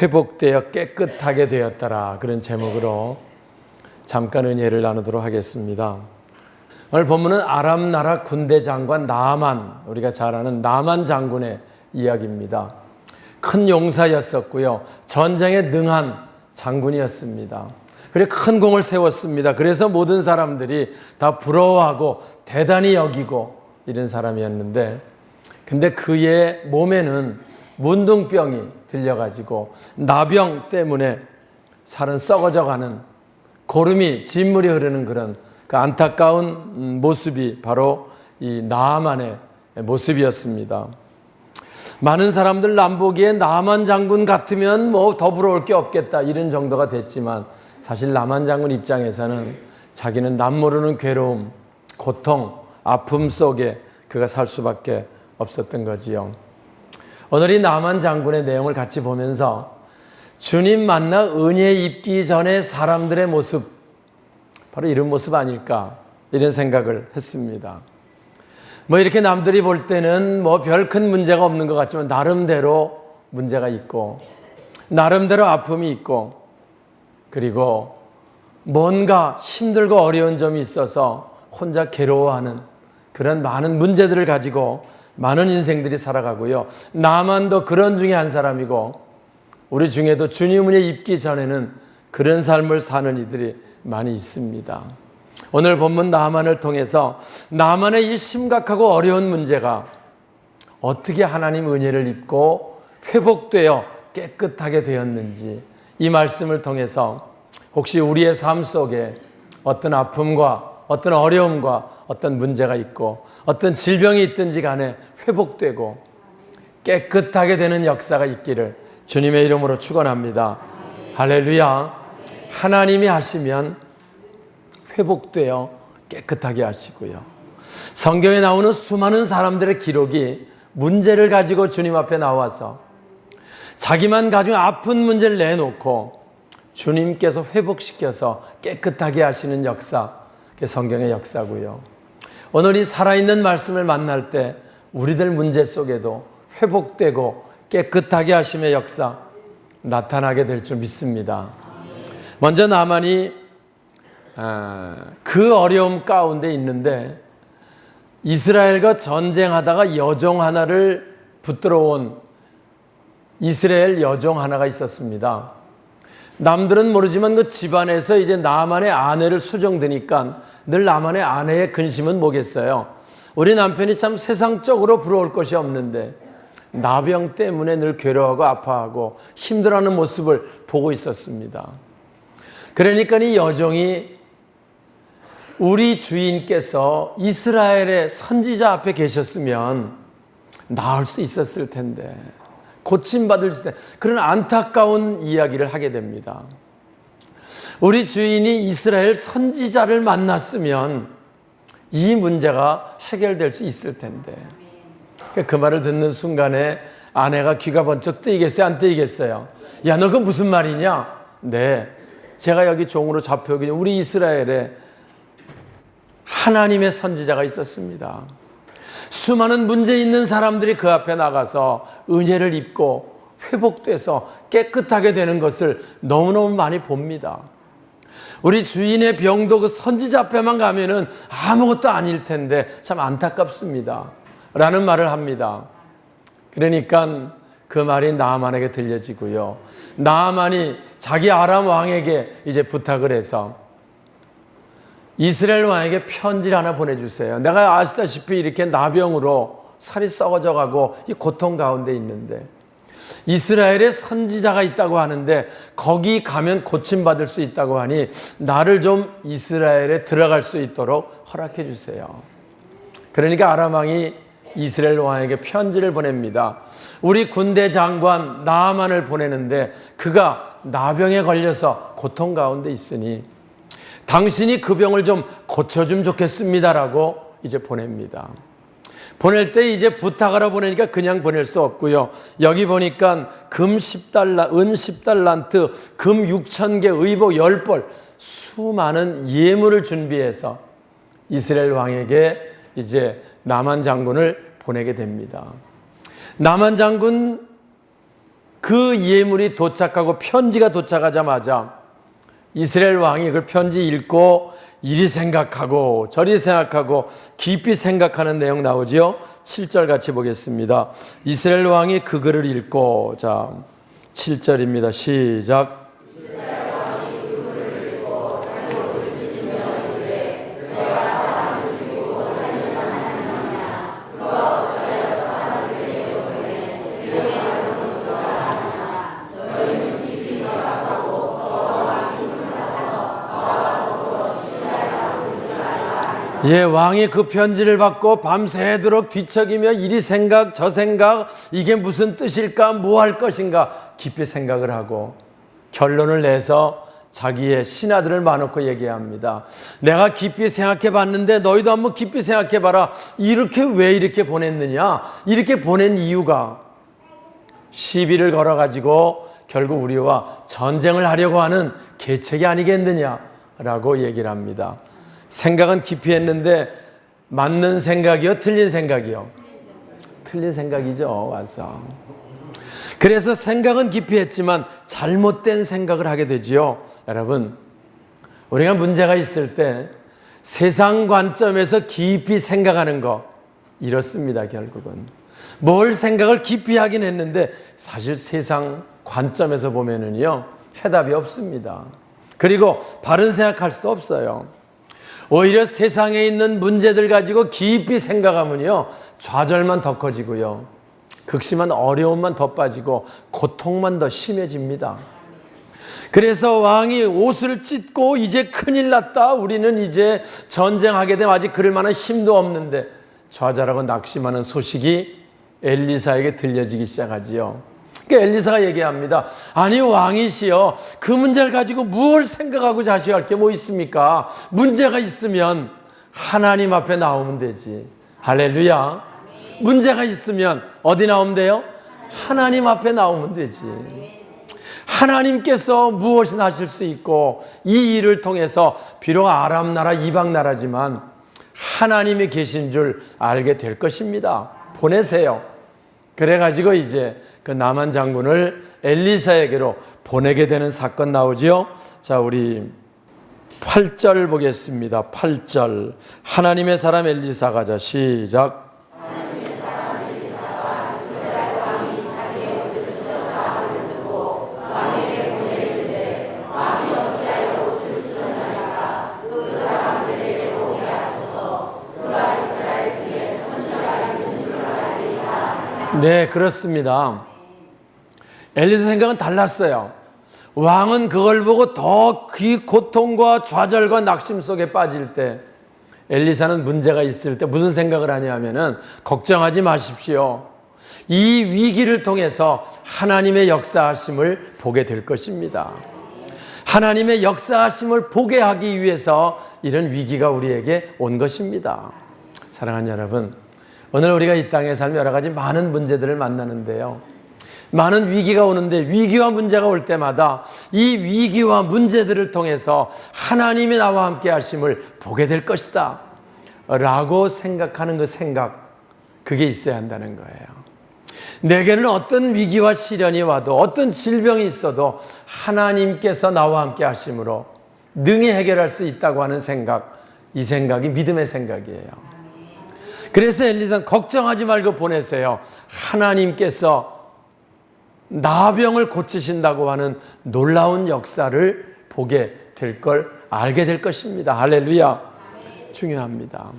회복되어 깨끗하게 되었더라. 그런 제목으로 잠깐 은혜를 나누도록 하겠습니다. 오늘 본문은 아람 나라 군대 장관 나아만, 우리가 잘 아는 나아만 장군의 이야기입니다. 큰 용사였었고요. 전쟁에 능한 장군이었습니다. 그래 큰 공을 세웠습니다. 그래서 모든 사람들이 다 부러워하고 대단히 여기고 이런 사람이었는데, 근데 그의 몸에는 문둥병이 들려가지고 나병 때문에 살은 썩어져가는, 고름이 진물이 흐르는 그런 그 안타까운 모습이 바로 이 나아만의 모습이었습니다. 많은 사람들 남보기에 나아만 장군 같으면 뭐 더 부러울 게 없겠다 이런 정도가 됐지만, 사실 나아만 장군 입장에서는 자기는 남모르는 괴로움, 고통, 아픔 속에 그가 살 수밖에 없었던 거지요. 오늘 이 나아만 장군의 내용을 같이 보면서 주님 만나 은혜 입기 전에 사람들의 모습, 바로 이런 모습 아닐까 이런 생각을 했습니다. 뭐 이렇게 남들이 볼 때는 뭐 별 큰 문제가 없는 것 같지만 나름대로 문제가 있고 나름대로 아픔이 있고, 그리고 뭔가 힘들고 어려운 점이 있어서 혼자 괴로워하는 그런 많은 문제들을 가지고 많은 인생들이 살아가고요. 나만도 그런 중에 한 사람이고, 우리 중에도 주님 은혜 입기 전에는 그런 삶을 사는 이들이 많이 있습니다. 오늘 본문 나아만을 통해서 나아만의 이 심각하고 어려운 문제가 어떻게 하나님 은혜를 입고 회복되어 깨끗하게 되었는지, 이 말씀을 통해서 혹시 우리의 삶 속에 어떤 아픔과 어떤 어려움과 어떤 문제가 있고 어떤 질병이 있든지 간에 회복되고 깨끗하게 되는 역사가 있기를 주님의 이름으로 축원합니다. 할렐루야. 하나님이 하시면 회복되어 깨끗하게 하시고요. 성경에 나오는 수많은 사람들의 기록이 문제를 가지고 주님 앞에 나와서 자기만 가지고 아픈 문제를 내놓고 주님께서 회복시켜서 깨끗하게 하시는 역사, 그게 성경의 역사고요. 오늘 이 살아있는 말씀을 만날 때 우리들 문제 속에도 회복되고 깨끗하게 하심의 역사 나타나게 될 줄 믿습니다. 먼저 나아만이 그 어려움 가운데 있는데, 이스라엘과 전쟁하다가 여종 하나를 붙들어 온 이스라엘 여종 하나가 있었습니다. 남들은 모르지만 그 집안에서 이제 나아만의 아내를 수정드니까 늘 나아만의 아내의 근심은 뭐겠어요? 우리 남편이 참 세상적으로 부러울 것이 없는데 나병 때문에 늘 괴로워하고 아파하고 힘들어하는 모습을 보고 있었습니다. 그러니까 이 여종이 우리 주인께서 이스라엘의 선지자 앞에 계셨으면 나을 수 있었을 텐데, 고침받을 때, 그런 안타까운 이야기를 하게 됩니다. 우리 주인이 이스라엘 선지자를 만났으면 이 문제가 해결될 수 있을 텐데. 그 말을 듣는 순간에 아내가 귀가 번쩍 뜨이겠어요? 안 뜨이겠어요? 야, 너 그거 무슨 말이냐? 네, 제가 여기 종으로 잡혀오기 전에 우리 이스라엘에 하나님의 선지자가 있었습니다. 수많은 문제 있는 사람들이 그 앞에 나가서 은혜를 입고 회복돼서 깨끗하게 되는 것을 너무너무 많이 봅니다. 우리 주인의 병도 그 선지자 앞에만 가면은 아무것도 아닐 텐데 참 안타깝습니다 라는 말을 합니다. 그러니까 그 말이 나아만에게 들려지고요. 나아만이 자기 아람 왕에게 이제 부탁을 해서 이스라엘 왕에게 편지를 하나 보내주세요. 내가 아시다시피 이렇게 나병으로 살이 썩어져 가고 이 고통 가운데 있는데 이스라엘에 선지자가 있다고 하는데 거기 가면 고침받을 수 있다고 하니 나를 좀 이스라엘에 들어갈 수 있도록 허락해 주세요. 그러니까 아람 왕이 이스라엘 왕에게 편지를 보냅니다. 우리 군대 장관 나아만을 보내는데 그가 나병에 걸려서 고통 가운데 있으니 당신이 그 병을 좀 고쳐주면 좋겠습니다라고 이제 보냅니다. 보낼 때 이제 부탁하러 보내니까 그냥 보낼 수 없고요. 여기 보니까 금 10달러, 은 10달란트, 금 6,000개, 의복 10벌, 수많은 예물을 준비해서 이스라엘 왕에게 이제 나만 장군을 보내게 됩니다. 나만 장군 그 예물이 도착하고 편지가 도착하자마자 이스라엘 왕이 그 편지 읽고 이리 생각하고 저리 생각하고 깊이 생각하는 내용 나오지요. 7절 같이 보겠습니다. 이스라엘 왕이 그 글을 읽고, 자 7절입니다. 시작. 예, 왕이 그 편지를 받고 밤새도록 뒤척이며 이리 생각 저 생각, 이게 무슨 뜻일까, 뭐 할 것인가 깊이 생각을 하고 결론을 내서 자기의 신하들을 많고 얘기합니다. 내가 깊이 생각해 봤는데 너희도 한번 깊이 생각해 봐라. 왜 이렇게 보냈느냐, 이렇게 보낸 이유가 시비를 걸어 가지고 결국 우리와 전쟁을 하려고 하는 계책이 아니겠느냐라고 얘기를 합니다. 생각은 깊이 했는데 맞는 생각이요, 틀린 생각이요? 틀린 생각이죠. 와서. 그래서 생각은 깊이 했지만 잘못된 생각을 하게 되지요. 여러분, 우리가 문제가 있을 때 세상 관점에서 깊이 생각하는 거 이렇습니다. 결국은 뭘 생각을 깊이 하긴 했는데 사실 세상 관점에서 보면은요 해답이 없습니다. 그리고 바른 생각할 수도 없어요. 오히려 세상에 있는 문제들 가지고 깊이 생각하면요 좌절만 더 커지고요, 극심한 어려움만 더 빠지고 고통만 더 심해집니다. 그래서 왕이 옷을 찢고 이제 큰일 났다, 우리는 이제 전쟁하게 되면 아직 그럴 만한 힘도 없는데 좌절하고 낙심하는 소식이 엘리사에게 들려지기 시작하지요. 그러니까 엘리사가 얘기합니다. 아니 왕이시여, 그 문제를 가지고 뭘 생각하고 자식할 게 뭐 있습니까? 문제가 있으면 하나님 앞에 나오면 되지. 할렐루야. 문제가 있으면 어디 나오면 돼요? 하나님 앞에 나오면 되지. 하나님께서 무엇이나 하실 수 있고, 이 일을 통해서 비록 아람 나라 이방 나라지만 하나님이 계신 줄 알게 될 것입니다. 보내세요. 그래가지고 이제 그 나만 장군을 엘리사에게로 보내게 되는 사건 나오지요. 자, 우리 8절 보겠습니다. 8절. 하나님의 사람 엘리사가, 자 시작. 하나님의 사람 엘리사가 이스라엘 왕이 자기의 옷을 찢었다 함을 듣고 왕에게 보내는데 왕이 어찌하여 옷을 찢었나이까? 그 사람들에게 보게 하소서. 그가 이스라엘 집에 선지자가 있는 줄 알리라. 네, 그렇습니다. 엘리사 생각은 달랐어요. 왕은 그걸 보고 더 그 고통과 좌절과 낙심 속에 빠질 때, 엘리사는 문제가 있을 때 무슨 생각을 하냐면은 걱정하지 마십시오. 이 위기를 통해서 하나님의 역사하심을 보게 될 것입니다. 하나님의 역사하심을 보게 하기 위해서 이런 위기가 우리에게 온 것입니다. 사랑하는 여러분, 오늘 우리가 이 땅에 살며 여러 가지 많은 문제들을 만나는데요, 많은 위기가 오는데 위기와 문제가 올 때마다 이 위기와 문제들을 통해서 하나님이 나와 함께 하심을 보게 될 것이다 라고 생각하는 그 생각, 그게 있어야 한다는 거예요. 내게는 어떤 위기와 시련이 와도, 어떤 질병이 있어도 하나님께서 나와 함께 하심으로 능히 해결할 수 있다고 하는 생각, 이 생각이 믿음의 생각이에요. 그래서 엘리사는 걱정하지 말고 보내세요. 하나님께서 나병을 고치신다고 하는 놀라운 역사를 보게 될 걸 알게 될 것입니다. 할렐루야. 중요합니다.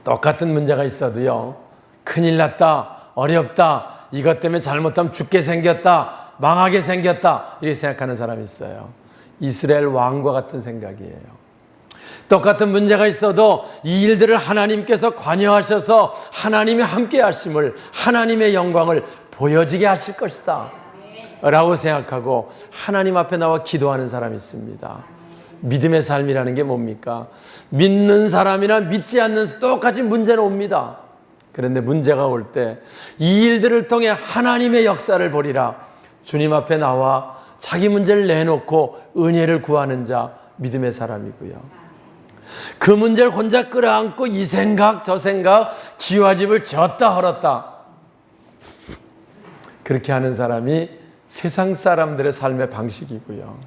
똑같은 문제가 있어도요, 큰일 났다, 어렵다, 이것 때문에 잘못하면 죽게 생겼다, 망하게 생겼다, 이렇게 생각하는 사람이 있어요. 이스라엘 왕과 같은 생각이에요. 똑같은 문제가 있어도 이 일들을 하나님께서 관여하셔서 하나님이 함께 하심을, 하나님의 영광을 보여지게 하실 것이다 라고 생각하고 하나님 앞에 나와 기도하는 사람이 있습니다. 믿음의 삶이라는 게 뭡니까? 믿는 사람이나 믿지 않는 똑같이 문제는 옵니다. 그런데 문제가 올 때 이 일들을 통해 하나님의 역사를 보리라, 주님 앞에 나와 자기 문제를 내놓고 은혜를 구하는 자, 믿음의 사람이고요. 그 문제를 혼자 끌어안고 이 생각 저 생각, 기와집을 졌다 헐었다, 그렇게 하는 사람이 세상 사람들의 삶의 방식이고요.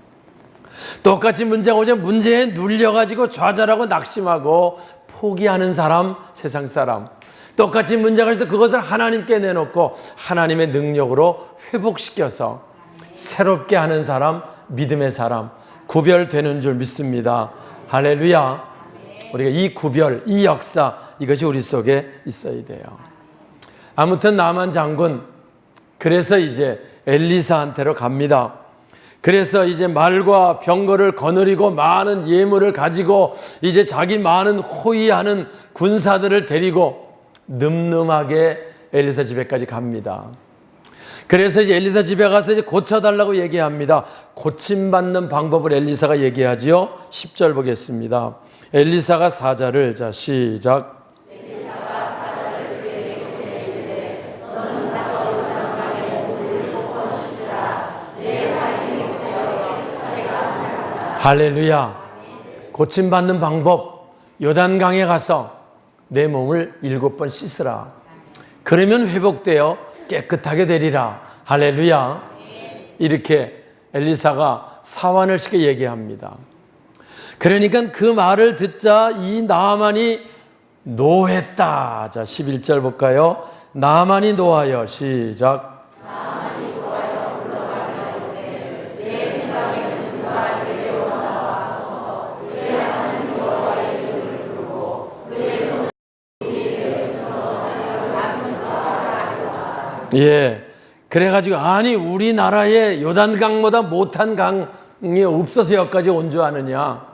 똑같이 문제가 오자 문제에 눌려가지고 좌절하고 낙심하고 포기하는 사람, 세상 사람. 똑같이 문제가 있어도 그것을 하나님께 내놓고 하나님의 능력으로 회복시켜서 새롭게 하는 사람, 믿음의 사람, 구별되는 줄 믿습니다. 할렐루야. 우리가 이 구별, 이 역사, 이것이 우리 속에 있어야 돼요. 아무튼 나만 장군, 그래서 이제 엘리사한테로 갑니다. 그래서 이제 말과 병거를 거느리고 많은 예물을 가지고 이제 자기 많은 호위하는 군사들을 데리고 늠름하게 엘리사 집에까지 갑니다. 그래서 이제 엘리사 집에 가서 이제 고쳐달라고 얘기합니다. 고침받는 방법을 엘리사가 얘기하지요. 10절 보겠습니다. 엘리사가 사자를, 자 시작. 할렐루야. 고침받는 방법, 요단강에 가서 내 몸을 7번 씻으라. 그러면 회복되어 깨끗하게 되리라. 할렐루야. 이렇게 엘리사가 사환을 시켜 얘기합니다. 그러니까 그 말을 듣자 이 나아만이 노했다. 자 11절 볼까요? 나아만이 노하여, 시작. 예. 그래가지고, 아니, 우리나라에 요단강보다 못한 강이 없어서 여기까지 온 줄 아느냐.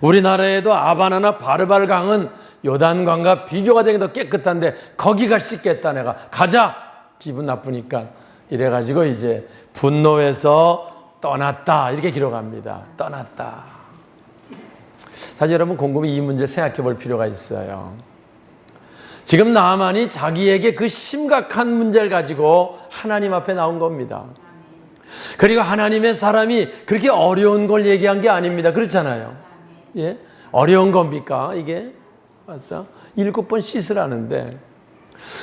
우리나라에도 아바나나 바르발 강은 요단강과 비교가 되게 더 깨끗한데, 거기가 씻겠다, 내가. 가자! 기분 나쁘니까. 이래가지고 이제 분노해서 떠났다. 이렇게 기록합니다. 떠났다. 사실 여러분, 곰곰이 이 문제 생각해 볼 필요가 있어요. 지금 나아만이 자기에게 그 심각한 문제를 가지고 하나님 앞에 나온 겁니다. 그리고 하나님의 사람이 그렇게 어려운 걸 얘기한 게 아닙니다. 그렇잖아요. 예? 어려운 겁니까, 이게? 맞죠? 7번 씻으라는데.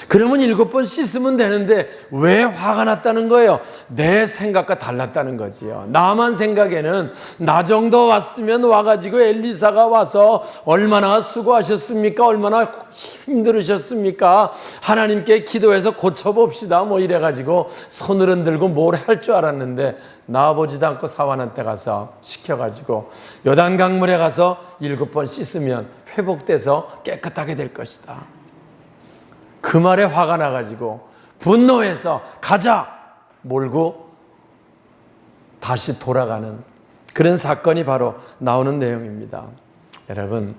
그러면 7번 씻으면 되는데 왜 화가 났다는 거예요? 내 생각과 달랐다는 거지요. 나만 생각에는 나 정도 왔으면 와가지고 엘리사가 와서 얼마나 수고하셨습니까? 얼마나 힘들으셨습니까? 하나님께 기도해서 고쳐봅시다. 뭐 이래가지고 손을 흔들고 뭘 할 줄 알았는데 나와보지도 않고 사환한테 가서 시켜가지고 요단강물에 가서 7번 씻으면 회복돼서 깨끗하게 될 것이다. 그 말에 화가 나가지고 분노해서 가자! 몰고 다시 돌아가는 그런 사건이 바로 나오는 내용입니다. 여러분,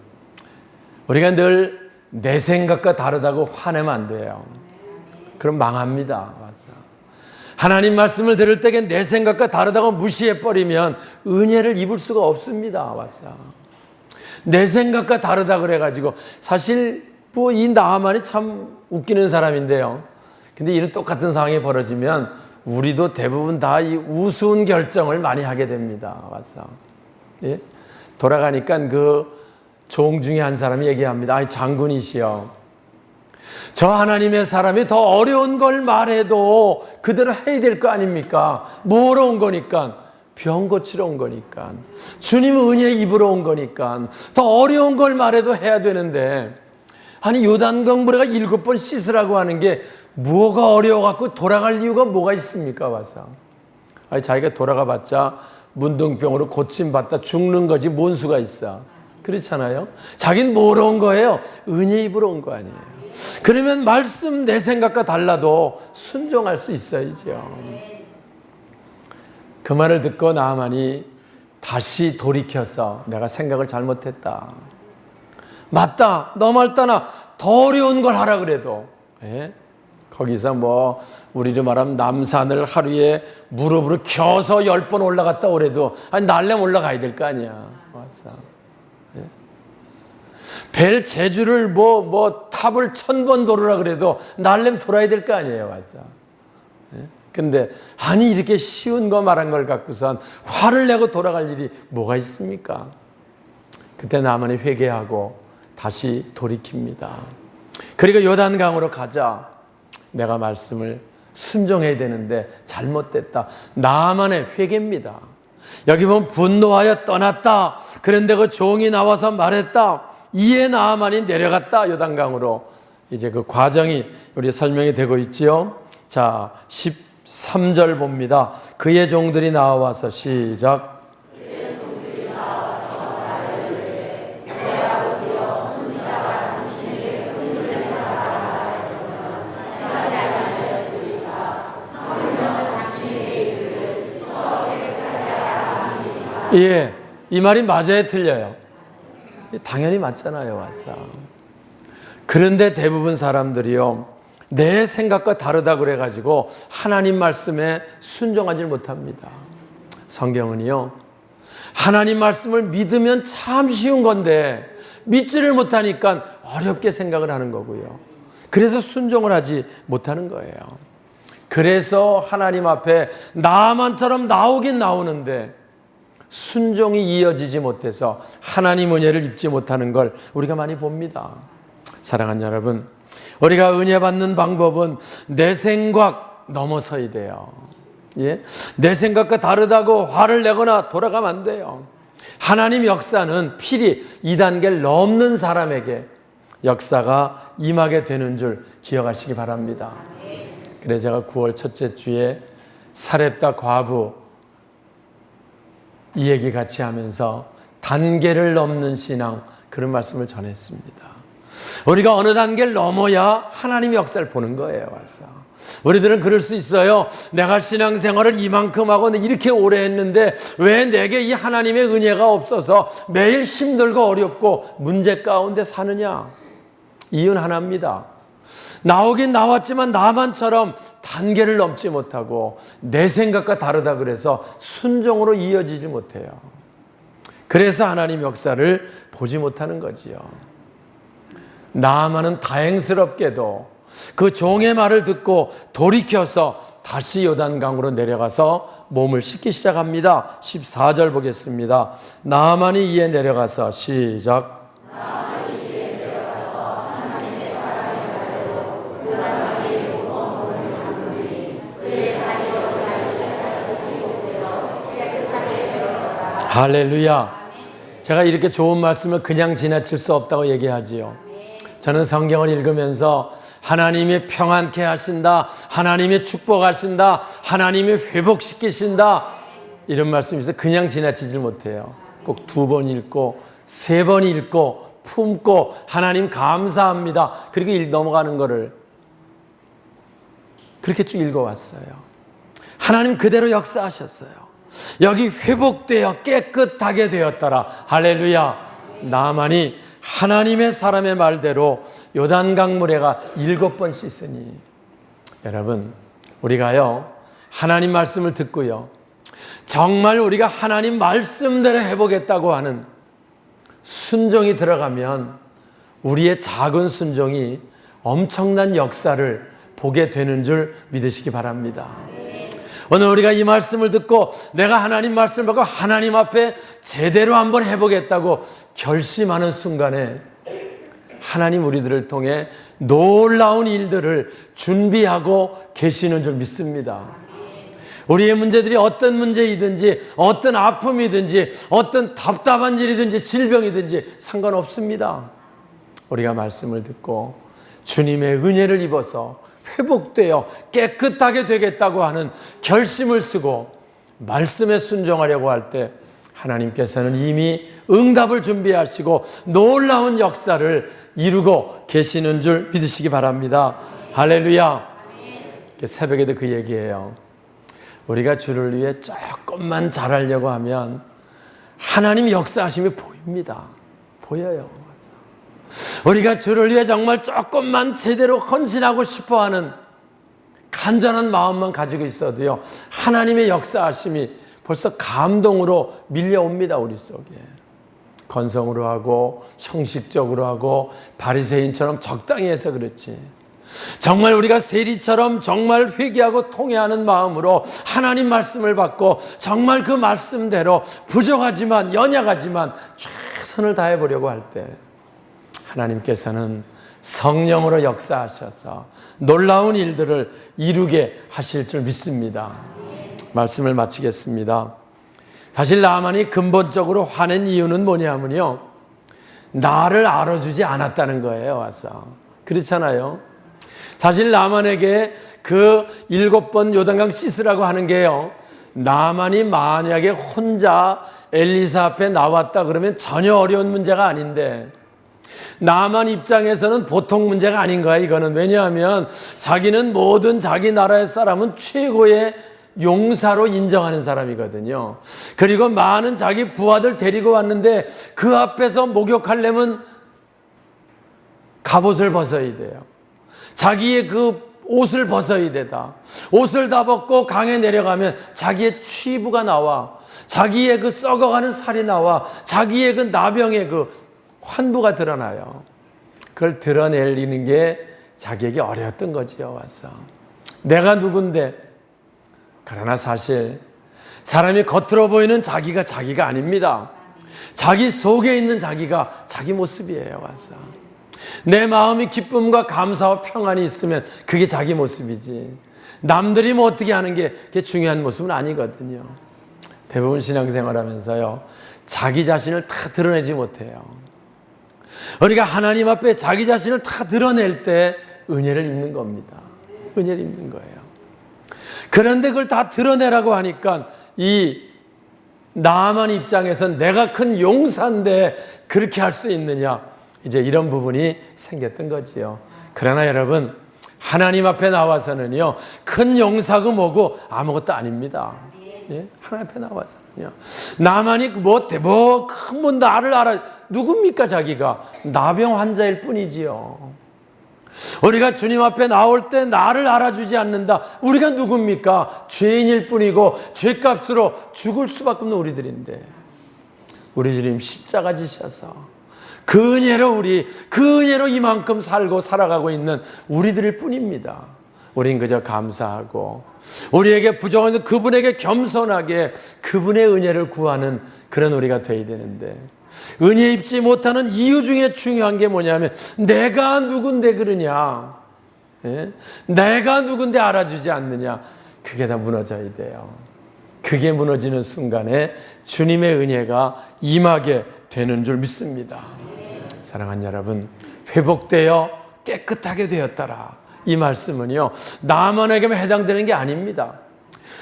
우리가 늘 내 생각과 다르다고 화내면 안 돼요. 그럼 망합니다. 하나님 말씀을 들을 때에 내 생각과 다르다고 무시해버리면 은혜를 입을 수가 없습니다. 내 생각과 다르다 그래가지고 사실 뭐 이 나아만이 참 웃기는 사람인데요. 근데 이런 똑같은 상황이 벌어지면 우리도 대부분 다 이 우스운 결정을 많이 하게 됩니다. 예? 돌아가니까 그 종 중에 한 사람이 얘기합니다. 아이, 장군이시여, 저 하나님의 사람이 더 어려운 걸 말해도 그대로 해야 될 거 아닙니까? 뭐로 온 거니까? 병 고치러 온 거니까. 주님 은혜 입으러 온 거니까. 더 어려운 걸 말해도 해야 되는데, 아니 요단강 물에가 7번 씻으라고 하는 게 뭐가 어려워갖고 돌아갈 이유가 뭐가 있습니까? 아니 자기가 돌아가봤자 문둥병으로 고침받다 죽는 거지 뭔 수가 있어. 그렇잖아요. 자기는 뭐로 온 거예요? 은혜 입으러 온 거 아니에요. 그러면 말씀 내 생각과 달라도 순종할 수 있어야죠. 그 말을 듣고 나아만이 다시 돌이켜서 내가 생각을 잘못했다. 맞다. 너 말따나 더 어려운 걸 하라 그래도. 예? 거기서 뭐 우리로 말하면 남산을 하루에 무릎으로 켜서 10번 올라갔다 오래도 아니 날래면 올라가야 될 거 아니야. 맞아. 예? 벨 제주를 뭐 탑을 1000번 도르라 그래도 날래면 돌아야 될 거 아니에요. 맞아. 예? 근데 아니 이렇게 쉬운 거 말한 걸 갖고선 화를 내고 돌아갈 일이 뭐가 있습니까? 그때 나아만이 회개하고 다시 돌이킵니다. 그리고 요단강으로 가자. 내가 말씀을 순종해야 되는데 잘못됐다. 나만의 회개입니다. 여기 보면 분노하여 떠났다. 그런데 그 종이 나와서 말했다. 이에 나아만이 내려갔다. 요단강으로. 이제 그 과정이 우리 설명이 되고 있지요. 자, 13절 봅니다. 그의 종들이 나와서 시작. 예, 이 말이 맞아요, 틀려요? 당연히 맞잖아요, 와서. 그런데 대부분 사람들이요, 내 생각과 다르다 그래가지고 하나님 말씀에 순종하지 못합니다. 성경은요, 하나님 말씀을 믿으면 참 쉬운 건데 믿지를 못하니까 어렵게 생각을 하는 거고요. 그래서 순종을 하지 못하는 거예요. 그래서 하나님 앞에 나만처럼 나오긴 나오는데 순종이 이어지지 못해서 하나님 은혜를 입지 못하는 걸 우리가 많이 봅니다. 사랑하는 여러분, 우리가 은혜 받는 방법은 내 생각 넘어서야 돼요. 예? 내 생각과 다르다고 화를 내거나 돌아가면 안 돼요. 하나님 역사는 필히 2단계를 넘는 사람에게 역사가 임하게 되는 줄 기억하시기 바랍니다. 그래서 제가 9월 첫째 주에 사렙다 과부 이 얘기 같이 하면서 단계를 넘는 신앙, 그런 말씀을 전했습니다. 우리가 어느 단계를 넘어야 하나님의 역사를 보는 거예요. 와서 우리들은 그럴 수 있어요. 내가 신앙생활을 이만큼 하고 이렇게 오래 했는데 왜 내게 이 하나님의 은혜가 없어서 매일 힘들고 어렵고 문제 가운데 사느냐? 이유는 하나입니다. 나오긴 나왔지만 나만처럼 단계를 넘지 못하고 내 생각과 다르다 그래서 순종으로 이어지지 못해요. 그래서 하나님 역사를 보지 못하는 거지요. 나아만은 다행스럽게도 그 종의 말을 듣고 돌이켜서 다시 요단강으로 내려가서 몸을 씻기 시작합니다. 14절 보겠습니다. 나아만이 이에 내려가서 시작. 할렐루야. 제가 이렇게 좋은 말씀을 그냥 지나칠 수 없다고 얘기하지요. 저는 성경을 읽으면서 하나님이 평안케 하신다, 하나님이 축복하신다, 하나님이 회복시키신다, 이런 말씀이 있어서 그냥 지나치질 못해요. 꼭 2번 읽고 3번 읽고 품고 하나님 감사합니다, 그리고 넘어가는 거를 그렇게 쭉 읽어왔어요. 하나님 그대로 역사하셨어요. 여기 회복되어 깨끗하게 되었더라. 할렐루야. 나만이 하나님의 사람의 말대로 요단강 물에가 7번 씻으니. 여러분, 우리가요 하나님 말씀을 듣고요 정말 우리가 하나님 말씀대로 해보겠다고 하는 순종이 들어가면 우리의 작은 순종이 엄청난 역사를 보게 되는 줄 믿으시기 바랍니다. 오늘 우리가 이 말씀을 듣고 내가 하나님 말씀을 받고 하나님 앞에 제대로 한번 해보겠다고 결심하는 순간에 하나님 우리들을 통해 놀라운 일들을 준비하고 계시는 줄 믿습니다. 우리의 문제들이 어떤 문제이든지 어떤 아픔이든지 어떤 답답한 일이든지 질병이든지 상관없습니다. 우리가 말씀을 듣고 주님의 은혜를 입어서 회복되어 깨끗하게 되겠다고 하는 결심을 쓰고 말씀에 순종하려고 할 때 하나님께서는 이미 응답을 준비하시고 놀라운 역사를 이루고 계시는 줄 믿으시기 바랍니다. 할렐루야. 새벽에도 그 얘기예요. 우리가 주를 위해 조금만 잘하려고 하면 하나님 역사하심이 보입니다. 보여요. 우리가 주를 위해 정말 조금만 제대로 헌신하고 싶어하는 간절한 마음만 가지고 있어도요 하나님의 역사하심이 벌써 감동으로 밀려옵니다. 우리 속에 건성으로 하고 형식적으로 하고 바리새인처럼 적당히 해서 그렇지, 정말 우리가 세리처럼 정말 회개하고 통회하는 마음으로 하나님 말씀을 받고 정말 그 말씀대로 부족하지만 연약하지만 최선을 다해보려고 할 때 하나님께서는 성령으로 역사하셔서 놀라운 일들을 이루게 하실 줄 믿습니다. 말씀을 마치겠습니다. 사실 나만이 근본적으로 화낸 이유는 뭐냐면요, 나를 알아주지 않았다는 거예요. 와서 그렇잖아요. 사실 나만에게 그 7번 요단강 씻으라고 하는 게요, 나만이 만약에 혼자 엘리사 앞에 나왔다 그러면 전혀 어려운 문제가 아닌데, 나만 입장에서는 보통 문제가 아닌 거야. 이거는 왜냐하면 자기는 모든 자기 나라의 사람은 최고의 용사로 인정하는 사람이거든요. 그리고 많은 자기 부하들 데리고 왔는데 그 앞에서 목욕하려면 갑옷을 벗어야 돼요. 자기의 그 옷을 벗어야 되다. 옷을 다 벗고 강에 내려가면 자기의 취부가 나와, 자기의 그 썩어가는 살이 나와, 자기의 그 나병의 그 환부가 드러나요. 그걸 드러내리는 게 자기에게 어려웠던 거지요. 와서 내가 누군데. 그러나 사실 사람이 겉으로 보이는 자기가 아닙니다. 자기 속에 있는 자기가 자기 모습이에요. 와서 내 마음이 기쁨과 감사와 평안이 있으면 그게 자기 모습이지, 남들이 뭐 어떻게 하는 게 그게 중요한 모습은 아니거든요. 대부분 신앙생활 하면서요, 자기 자신을 다 드러내지 못해요. 우리가 하나님 앞에 자기 자신을 다 드러낼 때 은혜를 입는 겁니다. 은혜를 입는 거예요. 그런데 그걸 다 드러내라고 하니까 이 나만 입장에선 내가 큰 용사인데 그렇게 할 수 있느냐, 이제 이런 부분이 생겼던 거지요. 그러나 여러분, 하나님 앞에 나와서는요, 큰 용사고 뭐고 아무것도 아닙니다. 예? 하나님 앞에 나와서는요, 나만이 뭐 나를 알아, 누굽니까? 자기가 나병 환자일 뿐이지요. 우리가 주님 앞에 나올 때 나를 알아주지 않는다, 우리가 누굽니까? 죄인일 뿐이고 죄값으로 죽을 수밖에 없는 우리들인데, 우리 주님 십자가 지셔서 그 은혜로 이만큼 살고 살아가고 있는 우리들일 뿐입니다. 우린 그저 감사하고 우리에게 부족한 그분에게 겸손하게 그분의 은혜를 구하는 그런 우리가 되어야 되는데, 은혜 입지 못하는 이유 중에 중요한 게 뭐냐면 내가 누군데 그러냐, 예? 내가 누군데 알아주지 않느냐, 그게 다 무너져야 돼요. 그게 무너지는 순간에 주님의 은혜가 임하게 되는 줄 믿습니다. 사랑하는 여러분, 회복되어 깨끗하게 되었더라, 이 말씀은요, 나만에게만 해당되는 게 아닙니다.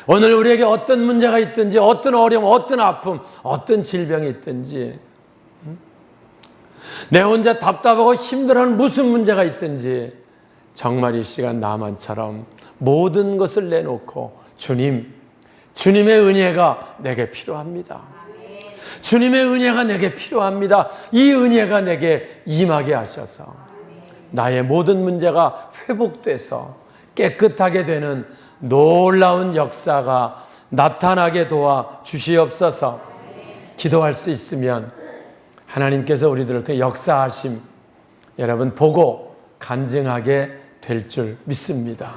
오늘 우리에게 어떤 문제가 있든지, 어떤 어려움, 어떤 아픔, 어떤 질병이 있든지, 내 혼자 답답하고 힘들어하는 무슨 문제가 있든지, 정말 이 시간 나만처럼 모든 것을 내놓고 주님의 은혜가 내게 필요합니다. 주님의 은혜가 내게 필요합니다. 이 은혜가 내게 임하게 하셔서 나의 모든 문제가 회복돼서 깨끗하게 되는 놀라운 역사가 나타나게 도와 주시옵소서. 기도할 수 있으면 하나님께서 우리들을 통해 역사하심 여러분 보고 간증하게 될 줄 믿습니다.